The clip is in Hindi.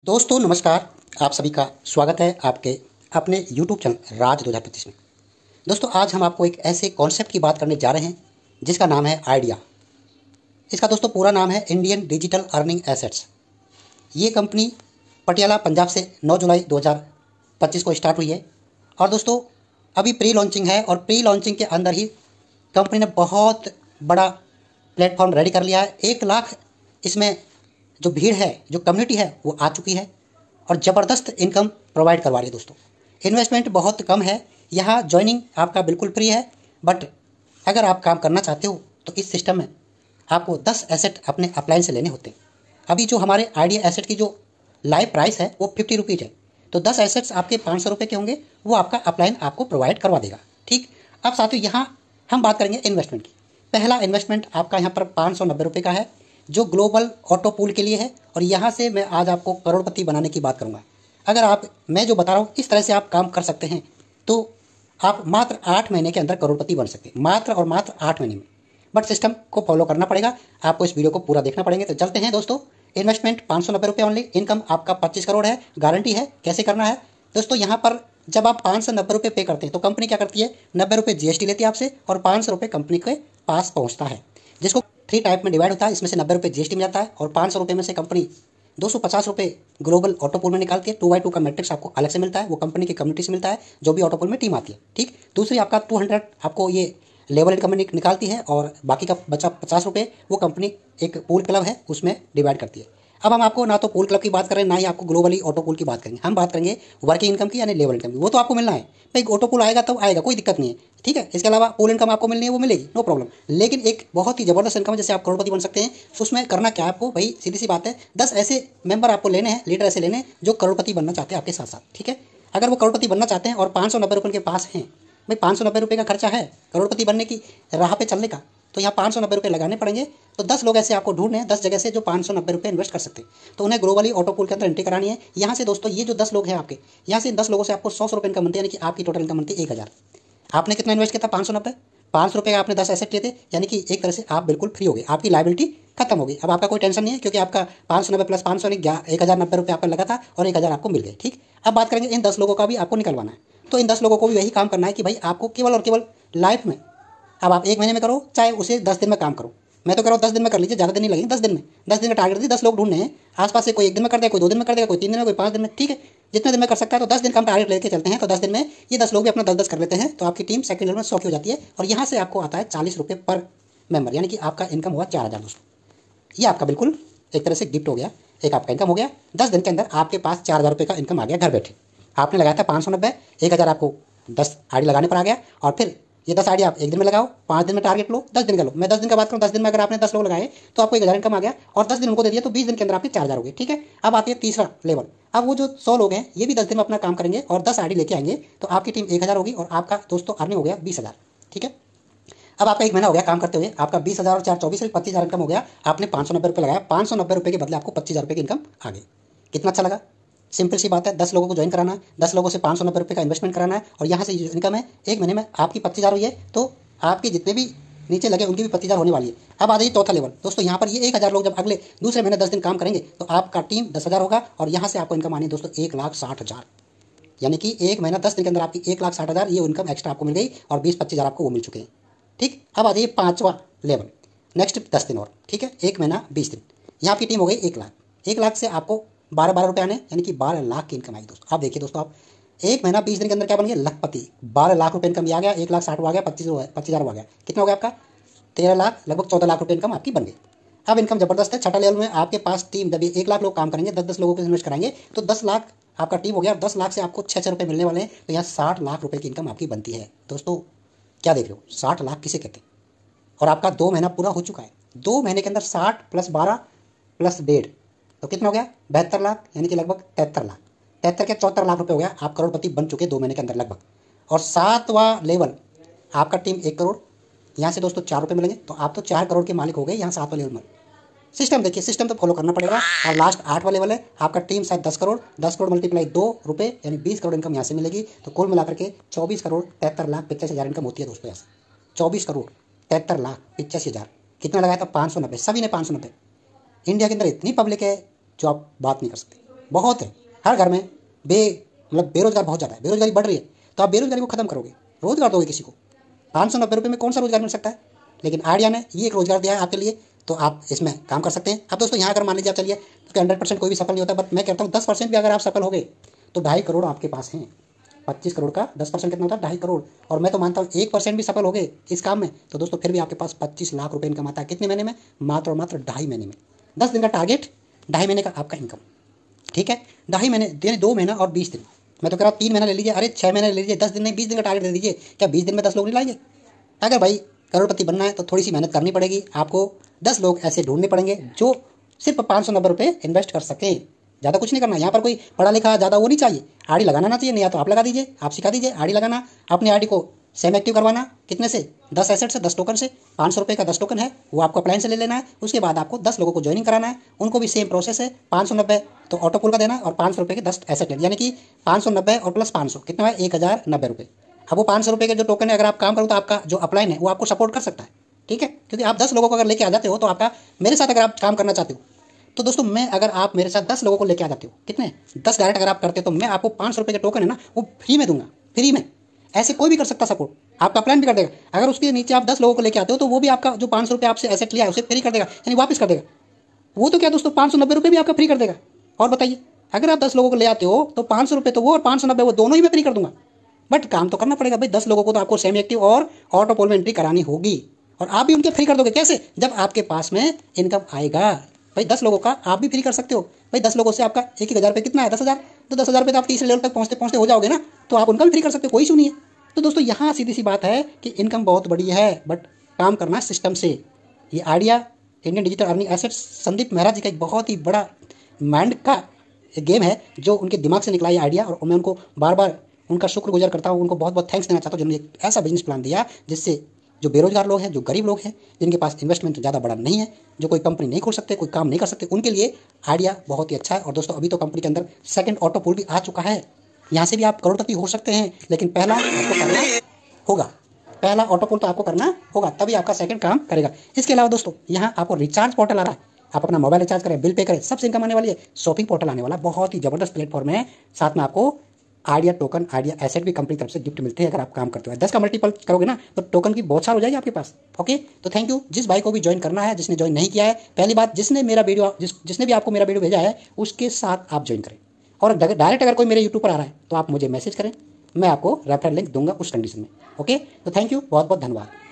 दोस्तों नमस्कार। आप सभी का स्वागत है आपके अपने YouTube चैनल राज 2025 में। दोस्तों आज हम आपको एक ऐसे कॉन्सेप्ट की बात करने जा रहे हैं जिसका नाम है आइडिया। इसका दोस्तों पूरा नाम है इंडियन डिजिटल अर्निंग एसेट्स। ये कंपनी पटियाला पंजाब से 9 जुलाई 2025 को स्टार्ट हुई है और दोस्तों अभी प्री लॉन्चिंग है और प्री लॉन्चिंग के अंदर ही कंपनी ने बहुत बड़ा प्लेटफॉर्म रेडी कर लिया है। 1 लाख इसमें जो भीड़ है, जो कम्युनिटी है वो आ चुकी है और ज़बरदस्त इनकम प्रोवाइड करवा रही है। दोस्तों इन्वेस्टमेंट बहुत कम है, यहाँ ज्वाइनिंग आपका बिल्कुल फ्री है। बट अगर आप काम करना चाहते हो तो इस सिस्टम में आपको 10 एसेट अपने अपलाइन से लेने होते हैं। अभी जो हमारे आइडिया एसेट की जो लाइव प्राइस है वो 50 रुपीज़ है, तो 10 एसेट्स आपके 500 रुपये के होंगे, वो आपका अपलाइन आपको प्रोवाइड करवा देगा। ठीक, अब साथियों यहाँ हम बात करेंगे इन्वेस्टमेंट की। पहला इन्वेस्टमेंट आपका यहाँ पर 590 रुपये का है जो ग्लोबल ऑटो पूल के लिए है और यहाँ से मैं आज आपको करोड़पति बनाने की बात करूँगा। अगर मैं जो बता रहा हूँ इस तरह से आप काम कर सकते हैं तो आप मात्र 8 महीने के अंदर करोड़पति बन सकते हैं, मात्र और मात्र 8 महीने में। बट सिस्टम को फॉलो करना पड़ेगा, आपको इस वीडियो को पूरा देखना पड़ेगा। तो चलते हैं दोस्तों। इन्वेस्टमेंट 590 रुपये ओनली, इनकम आपका 25 करोड़ है, गारंटी है। कैसे करना है दोस्तों, यहाँ पर जब आप 590 रुपये पे करते हैं तो कंपनी क्या करती है, 90 रुपये GST लेती है आपसे और 500 रुपये कंपनी के पास पहुँचता है, जिसको 3 टाइप में डिवाइड होता है। इसमें से 90 रुपये GST में जाता है और 500 रुपये में से कंपनी 250 रुपये ग्लोबल ऑटो पूल में निकालती है। 2x2 का मैट्रिक्स आपको अलग से मिलता है, वो कंपनी की कम्युनिटी से मिलता है जो भी ऑटो पूल में टीम आती है। ठीक, दूसरी आपका 200 आपको ये लेवल इनकम निकालती है और बाकी का बचा 50 रुपये वो कंपनी एक पूल क्लब है उसमें डिवाइड करती है। अब हम आपको ना तो पूल क्लब की बात करें ना ही आपको ग्लोबली ऑटो पूल की बात करेंगे, हम बात करेंगे वर्किंग इनकम की यानी लेवल इनकम की। वो तो आपको मिलना है भाई, ऑटो पूल आएगा तो आएगा, कोई दिक्कत नहीं है। ठीक है, इसके अलावा पूल इनकम आपको मिलनी है वो मिलेगी, नो प्रॉब्लम। लेकिन एक बहुत ही ज़बरदस्त इनकम है जैसे आप करोड़पति बन सकते हैं। उसमें करना क्या है आपको भाई, सीधी सी बात है, 10 ऐसे मेंबर आपको लेने हैं, लीडर ऐसे लेने हैं जो करोड़पति बनना चाहते हैं आपके साथ साथ। ठीक है, अगर वो करोड़पति बनना चाहते हैं और 590 रुपये के पास हैं, भाई 590 रुपये का खर्चा है करोड़पति बनने की राह पे चलने का, तो यहाँ 590 रुपये लगाने पड़ेंगे। तो 10 लोग ऐसे आपको ढूंढने हैं 10 जगह से जो 590 रुपये इन्वेस्ट कर सकते हैं, तो उन्हें ग्लोबली ऑटो पूल के अंदर एंट्री करानी है। यहाँ से दोस्तों ये जो 10 लोग हैं आपके, यहाँ से इन 10 लोगों से आपको 100 रुपये इनकम बनती है, यानी कि आपकी टोटल इनकम बनती है 1000। आपने कितना इन्वेस्ट किया था, 590, 500 रुपये का आपने 10 एसेट लिए थे, यानी कि एक तरह से आप बिल्कुल फ्री हो गए, आपकी लाइबिलिटी खत्म हो गई। अब आपका कोई टेंशन नहीं है क्योंकि आपका 590 प्लस 500 1090 रुपये आपका लगा था और 1000 आपको मिल गए। ठीक, अब बात करेंगे इन 10 लोगों का भी आपको निकलवाना है। तो इन 10 लोगों को भी वही काम करना है कि भाई आपको केवल और केवल लाइफ में, अब आप 1 महीने में करो चाहे उसे 10 दिन में काम करो, मैं तो कह रहा हूँ 10 दिन में कर लीजिए, ज़्यादा दिन नहीं लगेंगे। 10 दिन में, 10 दिन का टारगेट दीजिए, 10 लोग ढूंढने हैं आसपास से, कोई 1 दिन में कर देगा, कोई 2 दिन में कर देगा, कोई 3 दिन में, कोई 5 दिन में। ठीक है, जितने दिन में कर सकता है। तो 10 दिन का हम टारगेट लेके चलते हैं, तो 10 दिन में ये 10 लोग भी अपना 10-10 कर लेते हैं, तो आपकी टीम सेकंड लेवल में 100 की हो जाती है और यहाँ से आपको आता है 40 रुपये पर मेंबर, यानी कि आपका इनकम हुआ 4000 दोस्तों। ये आपका बिल्कुल एक तरह से गिफ्ट हो गया, एक आपका इनकम हो गया। 10 दिन के अंदर आपके पास 4000 रुपये का इनकम आ गया घर बैठे। आपने लगाया था 590, 1000 आपको 10 आईडी लगाने पर आ गया और फिर ये 10 आईडी आप 1 दिन में लगाओ, 5 दिन में टारगेट लो, 10 दिन का लो। मैं 10 दिन का बात करूँ, 10 दिन में अगर आपने 10 लोग लगाए तो आपको 1000 इनकम आ गया और 10 दिन उनको दे दिया तो 20 दिन के अंदर आपके 4000 हो गए। ठीक है, अब आती है तीसरा लेवल। अब वो जो 100 लोग हैं ये भी 10 दिन में अपना काम करेंगे और 10 आईडी लेके आएंगे, तो आपकी टीम 1000 होगी और आपका दोस्तों अर्निंग हो गया 20,000। ठीक है, अब आपका 1 महीना हो गया काम करते हुए, आपका 20,000 और 4 24 25,000 इनकम हो गया। आपने 590 रुपये लगाया, 590 रुपये के बदले आपको 25,000 रुपये की इनकम आ गई। कितना अच्छा लगा, सिंपल सी बात है। 10 लोगों को ज्वाइन कराना है, 10 लोगों से 590 रुपये का इन्वेस्टमेंट कराना है और यहाँ से जो इनकम है 1 महीने में आपकी 25,000 हुई है, तो आपके जितने भी नीचे लगे उनकी भी 25,000 होने वाली है। अब आ जाइए चौथा लेवल दोस्तों। यहाँ पर ये 1000 लोग जब अगले दूसरे महीने 10 दिन काम करेंगे तो आपका टीम 10,000 होगा और यहाँ से आपको इनकम आनी है दोस्तों 1,60,000, यानी कि 1 महीना 10 दिन के अंदर आपकी 1,60,000 ये इनकम एक्स्ट्रा आपको मिल गई और 20-25,000 आपको वो मिल चुके हैं। ठीक, अब आ जाइए 5वां लेवल, नेक्स्ट 10 दिन और। ठीक है, 1 महीना 20 दिन, यहाँ आपकी टीम हो गई 1 लाख। 1 लाख से आपको 12 रुपये आने, यानी कि 12 लाख की इनकम आई दोस्तों। आप देखिए दोस्तों, आप 1 महीना 20 दिन के अंदर क्या बन गया, लखपति। 12 लाख रुपये इनकम आ गया, 1,60,000 आ गया, 25,000 आ गया, कितना हो गया आपका 13 लाख, लगभग 14 लाख रुपये इनकम आपकी बन गई। अब इनकम जबरदस्त है। छठा लेवल में आपके पास टीम जब 1 लाख लोग काम करेंगे, 10-10 लोगों को इन्वेस्ट कराएंगे तो 10 लाख आपका टीम हो गया और 10 लाख से आपको 6 रुपये मिलने वाले हैं, तो यहाँ 60 लाख रुपये की इनकम आपकी बनती है दोस्तों। क्या देख रहे हो, 60 लाख किसे कहते हैं। और आपका 2 महीना पूरा हो चुका है, 2 महीने के अंदर 60 + 12 + 1.5 तो कितना हो गया 72 लाख, यानी कि लगभग 73 लाख। 73 के 74 लाख रुपये हो गया, आप करोड़पति बन चुके 2 महीने के अंदर लगभग। और 7वां लेवल आपका टीम 1 करोड़, यहाँ से दोस्तों 4 रुपये मिलेंगे, तो आप तो 4 करोड़ के मालिक हो गए यहाँ 7वां लेवल में। सिस्टम देखिए, सिस्टम तो फॉलो करना पड़ेगा। और लास्ट 8वां लेवल है, आपका टीम शायद 10 करोड़, 10 करोड़ मल्टीप्लाई 2 रुपये यानी 20 करोड़ इनकम यहाँ से मिलेगी। तो कुल मिलाकर के 24 करोड़ 73 लाख 85,000 इनकम होती है दोस्तों यहाँ से। 24 करोड़ 73 लाख 85,000, कितना लगाया था 590, सभी ने 590। इंडिया के अंदर इतनी पब्लिक है जो आप बात नहीं कर सकते। बहुत है। हर घर में बेरोजगार बहुत ज़्यादा है, बेरोजगारी बढ़ रही है। तो आप बेरोजगारी को खत्म करोगे, रोजगार दोगे किसी को। 590 रुपये में कौन सा रोजगार मिल सकता है? लेकिन आइडिया ने ये एक रोजगार दिया है आपके लिए, तो आप इसमें काम कर सकते हैं। अब दोस्तों यहाँ अगर मान लीजिए आप चलिए, क्योंकि 100% कोई भी सफल नहीं होता, बट मैं कहता हूँ 10% भी अगर आप सफल हो गए तो 2.5 करोड़ आपके पास हैं। 25 करोड़ का 10% कितना होता है? 2.5 करोड़। और मैं तो मानता हूँ 1% भी सफल हो गए इस काम में तो दोस्तों फिर भी आपके पास 25 लाख रुपये इनकम आता है। कितने महीने में? मात्र और मात्र 2.5 महीने में। 10 दिन का टारगेट, 2.5 महीने का आपका इनकम। ठीक है, 2.5 महीने यानी 2 महीना और 20 दिन। मैं तो कह रहा हूँ 3 महीना ले लीजिए, अरे 6 महीने ले लीजिए, 10 दिन नहीं 20 दिन का टारगेट दे दीजिए। क्या 20 दिन में 10 लोग नहीं लाएंगे? अगर भाई करोड़पति बनना है तो थोड़ी सी मेहनत करनी पड़ेगी आपको। 10 लोग ऐसे ढूंढने पड़ेंगे जो सिर्फ 590 रुपये इन्वेस्ट कर सकें। ज़्यादा कुछ नहीं करना। यहाँ पर कोई पढ़ा लिखा ज़्यादा वो नहीं चाहिए, आईडी लगाना ना चाहिए। नहीं या तो आप लगा दीजिए, आप सिखा दीजिए आईडी लगाना। अपनी आईडी को सेम एक्टिव करवाना, कितने से? 10 एसेट से, 10 टोकन से। 500 रुपये का 10 टोकन है, वो आपको अप्लायंस से ले लेना है। उसके बाद आपको 10 लोगों को ज्वाइनिंग कराना है, उनको भी सेम प्रोसेस है। 590 तो ऑटो पुल का देना है और 500 रुपये के 10 एसेट लेना, यानी कि 590 और प्लस 500 कितना है? 1090 रुपये। अब वो 500 रुपये के जो टोकन है, अगर आप काम करो तो आपका जो अपलाइन है वो आपको सपोर्ट कर सकता है। ठीक है, क्योंकि आप 10 लोगों को अगर लेके आ जाते हो तो आपका, मेरे साथ अगर आप काम करना चाहते हो तो दोस्तों मैं, अगर आप मेरे साथ 10 लोगों को लेके आ जाते हो, कितने? 10 डायरेक्ट अगर आप करते हो तो मैं आपको 500 रुपये के टोकन है ना वो फ्री में दूंगा, फ्री में। ऐसे कोई भी कर सकता सपोर्ट, आपका प्लान भी कर देगा। अगर उसके नीचे आप 10 लोगों को लेके आते हो तो वो भी आपका जो 500 रुपये आपसे एसेट लिया है उसे फ्री कर देगा, यानी वापस कर देगा। वो तो क्या दोस्तों 590 रुपये भी आपका फ्री कर देगा। और बताइए, अगर आप 10 लोगों को ले आते हो तो 500 रुपये तो वो और 590 वो दोनों ही मैं फ्री कर दूंगा। बट काम तो करना पड़ेगा भाई। 10 लोगों को तो आपको सेमी एक्टिव और ऑटो पोल में एंट्री करानी होगी, और आप भी उनके फ्री कर दोगे। कैसे? जब आपके पास में इनकम आएगा। भाई 10 लोगों का आप भी फ्री कर सकते हो। भाई 10 लोगों से आपका 1,000 रुपये कितना है? 10,000। तो 10,000 रुपये तो आप तीसरे लेवल तक पहुँचते पहुँचते हो जाओगे ना, तो आप उनका भी फ्री कर सकते हो, कोई इशू नहीं है। तो दोस्तों यहाँ सीधी सी बात है कि इनकम बहुत बड़ी है, बट काम करना सिस्टम से। ये idea Indian digital earning assets Sandeep Mehra ji का एक बहुत ही बड़ा माइंड का गेम है जो उनके दिमाग से निकला ये आइडिया, और मैं उनको बार बार उनका शुक्रगुजार करता हूँ। उनको बहुत बहुत थैंक्स देना चाहता हूँ जिन्होंने एक ऐसा बिजनेस प्लान दिया जिससे जो बेरोजगार लोग हैं, जो गरीब लोग हैं, जिनके पास इन्वेस्टमेंट ज़्यादा बड़ा नहीं है, जो कोई कंपनी नहीं खोल सकते, कोई काम नहीं कर सकते, उनके लिए आइडिया बहुत ही अच्छा है। और दोस्तों अभी तो कंपनी के अंदर सेकंड ऑटो पूल भी आ चुका है। यहाँ से भी आप करोड़पति हो सकते हैं, लेकिन पहला आपको करना होगा। पहला ऑटो पूल तो आपको करना होगा, तभी आपका सेकंड काम करेगा। इसके अलावा दोस्तों यहाँ आपको रिचार्ज पोर्टल आ रहा है। आप अपना मोबाइल रिचार्ज करें, बिल पे करें, सबसे इनकम आने वाली है। शॉपिंग पोर्टल आने वाला, बहुत ही जबरदस्त प्लेटफॉर्म है। साथ में आपको आइडिया टोकन, आइडिया एसेट भी कंपनी तरफ से गिफ्ट मिलते हैं अगर आप काम करते हो। 10 का मल्टीपल करोगे ना तो टोकन की बहुत सार हो जाएगी आपके पास। ओके, तो थैंक यू। जिस भाई को भी ज्वाइन करना है, जिसने ज्वाइन नहीं किया है, पहली बात, जिसने मेरा वीडियो जिसने भी आपको मेरा वीडियो भेजा है उसके साथ आप ज्वाइन करें। और डायरेक्ट अगर कोई मेरे यूट्यूब पर आ रहा है तो आप मुझे मैसेज करें, मैं आपको रेफरल लिंक दूंगा उस कंडीशन में। ओके, तो थैंक यू, बहुत बहुत धन्यवाद।